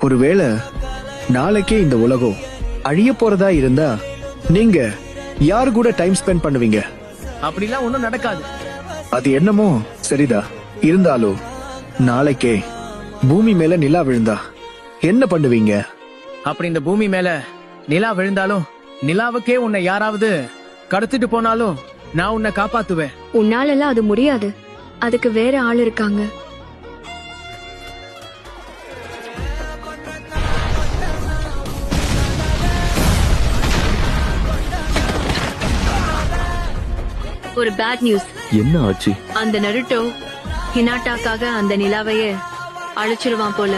ஒருவேளை நாளைக்கே இந்த உலகம் அழிய போறதா இருந்தா நீங்க யாரு கூட டைம் ஸ்பெண்ட் பண்ணுவீங்க? அப்படிலாம் ஒண்ணும் நடக்காது. அது என்னமோ சரிதா, இருந்தாலும் நாளைக்கே பூமி மேல நிலா விழுந்தா என்ன பண்ணுவீங்க? அப்படி இந்த பூமி மேல நிலா விழுந்தாலும், நிலாவுக்கே உன்னை யாராவது கடத்திட்டு போனாலும் நான் உன்னை காப்பாத்துவேன். உன்னாலெல்லாம் அது முடியாது. அதுக்கு வேற ஆள் இருக்காங்க. ஒரு பேட் நியூஸ். என்ன ஆச்சு? அந்த நருட்டோ ஹினாட்டாக்காக அந்த நிலாவையே அழிச்சிருவான் போல.